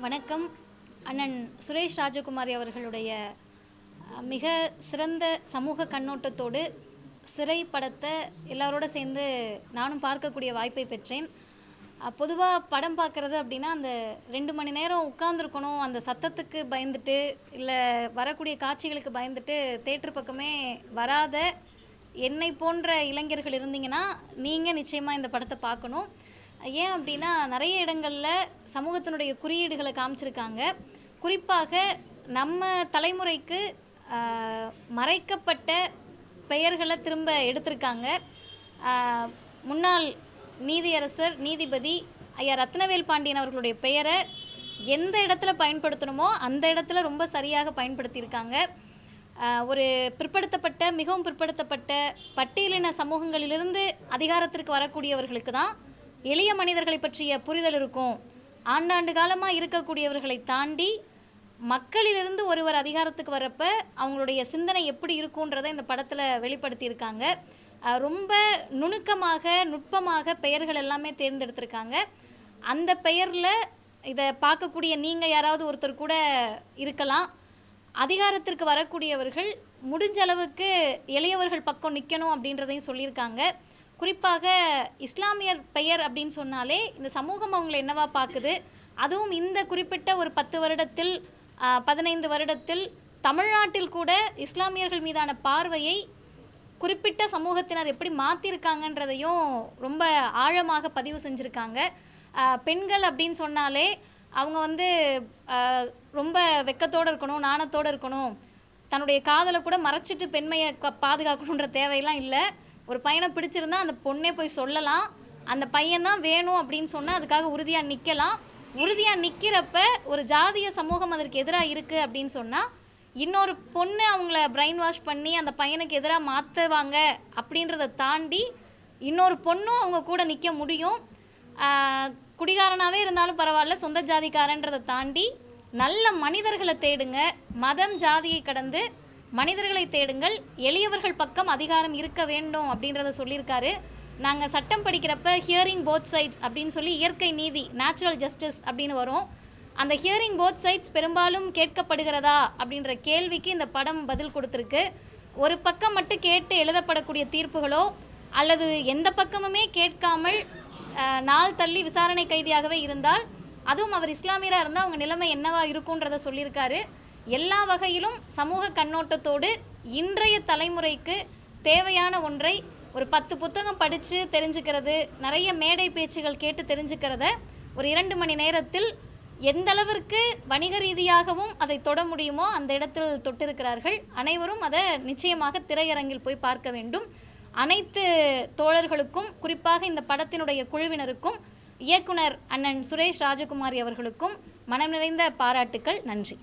வணக்கம். அண்ணன் சுரேஷ் ராஜகுமாரி அவர்களுடைய மிக சிறந்த சமூக கண்ணோட்டத்தோடு சிறை படத்தை எல்லாரோட சேர்ந்து நானும் பார்க்கக்கூடிய வாய்ப்பை பெற்றேன். பொதுவாக படம் பார்க்குறது அப்படின்னா அந்த 2 மணி நேரம் உட்கார்ந்துருக்கணும், அந்த சத்தத்துக்கு பயந்துட்டு இல்லை வரக்கூடிய காட்சிகளுக்கு பயந்துட்டு தேட்டர் பக்கமே வராத என்னை போன்ற இளைஞர்கள் இருந்தீங்கன்னா நீங்கள் நிச்சயமாக இந்த படத்தை பார்க்கணும். ஏன் அப்படின்னா நிறைய இடங்களில் சமூகத்தினுடைய குறியீடுகளை காமிச்சிருக்காங்க. குறிப்பாக நம்ம தலைமுறைக்கு மறைக்கப்பட்ட பெயர்களை திரும்ப எடுத்திருக்காங்க. முன்னாள் நீதியரசர் நீதிபதி ஐயா ரத்னவேல் பாண்டியன் அவர்களுடைய பெயரை எந்த இடத்துல பயன்படுத்தணுமோ அந்த இடத்துல ரொம்ப சரியாக பயன்படுத்தியிருக்காங்க. ஒரு பிற்படுத்தப்பட்ட மிகவும் பிற்படுத்தப்பட்ட பட்டியலின சமூகங்களிலிருந்து அதிகாரத்திற்கு வரக்கூடியவர்களுக்கு தான் எளிய மனிதர்களை பற்றிய புரிதல் இருக்கும். ஆண்டாண்டு காலமாக இருக்கக்கூடியவர்களை தாண்டி மக்களிலிருந்து ஒருவர் அதிகாரத்துக்கு வரப்போ அவங்களுடைய சிந்தனை எப்படி இருக்குன்றதை இந்த படத்தில் வெளிப்படுத்தியிருக்காங்க. ரொம்ப நுணுக்கமாக நுட்பமாக பெயர்கள் எல்லாமே தேர்ந்தெடுத்திருக்காங்க. அந்த பெயரில் இதை பார்க்கக்கூடிய நீங்கள் யாராவது ஒருத்தர் கூட இருக்கலாம். அதிகாரத்திற்கு வரக்கூடியவர்கள் முடிஞ்ச அளவுக்கு எளியவர்கள் பக்கம் நிற்கணும் அப்படின்றதையும் சொல்லியிருக்காங்க. குறிப்பாக இஸ்லாமியர் பெயர் அப்படின்னு சொன்னாலே இந்த சமூகம் அவங்களை என்னவா பார்க்குது, அதுவும் இந்த குறிப்பிட்ட ஒரு 10 வருடத்தில் 15 வருடத்தில் தமிழ்நாட்டில் கூட இஸ்லாமியர்கள் மீதான பார்வையை குறிப்பிட்ட சமூகத்தினர் எப்படி மாற்றிருக்காங்கன்றதையும் ரொம்ப ஆழமாக பதிவு செஞ்சுருக்காங்க. பெண்கள் அப்படின்னு சொன்னாலே அவங்க ரொம்ப வெக்கத்தோடு இருக்கணும், நாணத்தோடு இருக்கணும், தன்னுடைய காதலை கூட மறைச்சிட்டு பெண்மையை பாதுகாக்கணுன்ற தேவையெல்லாம் இல்லை. ஒரு பையனை பிடிச்சிருந்தா அந்த பொண்ணே போய் சொல்லலாம், அந்த பையன்தான் வேணும் அப்படின்னு சொன்னால் அதுக்காக உறுதியாக நிற்கலாம். உறுதியாக நிற்கிறப்ப ஒரு ஜாதிய சமூகம் அதற்கு எதிராக இருக்குது அப்படின்னு சொன்னால் இன்னொரு பொண்ணு அவங்கள பிரெயின் வாஷ் பண்ணி அந்த பையனுக்கு எதிராக மாற்றுவாங்க அப்படின்றத தாண்டி இன்னொரு பொண்ணும் அவங்க கூட நிற்க முடியும். குடிகாரனாகவே இருந்தாலும் பரவாயில்ல, சொந்த ஜாதிக்காரன்றதை தாண்டி நல்ல மனிதர்களை தேடுங்க, மதம் ஜாதியை கடந்து மனிதர்களை தேடுங்கள், எளியவர்கள் பக்கம் அதிகாரம் இருக்க வேண்டும் அப்படின்றத சொல்லியிருக்காரு. நாங்கள் சட்டம் படிக்கிறப்ப ஹியரிங் போத் சைட்ஸ் அப்படின்னு சொல்லி இயற்கை நீதி நேச்சுரல் ஜஸ்டிஸ் அப்படின்னு வரும். அந்த ஹியரிங் போத் சைட்ஸ் பெரும்பாலும் கேட்கப்படுகிறதா அப்படின்ற கேள்விக்கு இந்த படம் பதில் கொடுத்துருக்கு. ஒரு பக்கம் மட்டும் கேட்டு எழுதப்படக்கூடிய தீர்ப்புகளோ அல்லது எந்த பக்கமுமே கேட்காமல் நாள் தள்ளி விசாரணை கைதியாகவே இருந்தால், அதுவும் அவர் இஸ்லாமியராக இருந்தால் அவங்க நிலைமை என்னவா இருக்குன்றத சொல்லியிருக்காரு. எல்லா வகையிலும் சமூக கண்ணோட்டத்தோடு இன்றைய தலைமுறைக்கு தேவையான ஒன்றை ஒரு 10 புத்தகம் படித்து தெரிஞ்சுக்கிறது, நிறைய மேடை பேச்சுகள் கேட்டு தெரிஞ்சுக்கிறத ஒரு 2 மணி நேரத்தில் எந்த அளவிற்கு வணிக ரீதியாகவும் அதை தொட முடியுமோ அந்த இடத்தில் தொட்டிருக்கிறார்கள். அனைவரும் அதை நிச்சயமாக திரையரங்கில் போய் பார்க்க வேண்டும். அனைத்து தோழர்களுக்கும், குறிப்பாக இந்த படத்தினுடைய குழுவினருக்கும், இயக்குனர் அண்ணன் சுரேஷ் ராஜகுமாரி அவர்களுக்கும் மனம் நிறைந்த பாராட்டுக்கள். நன்றி.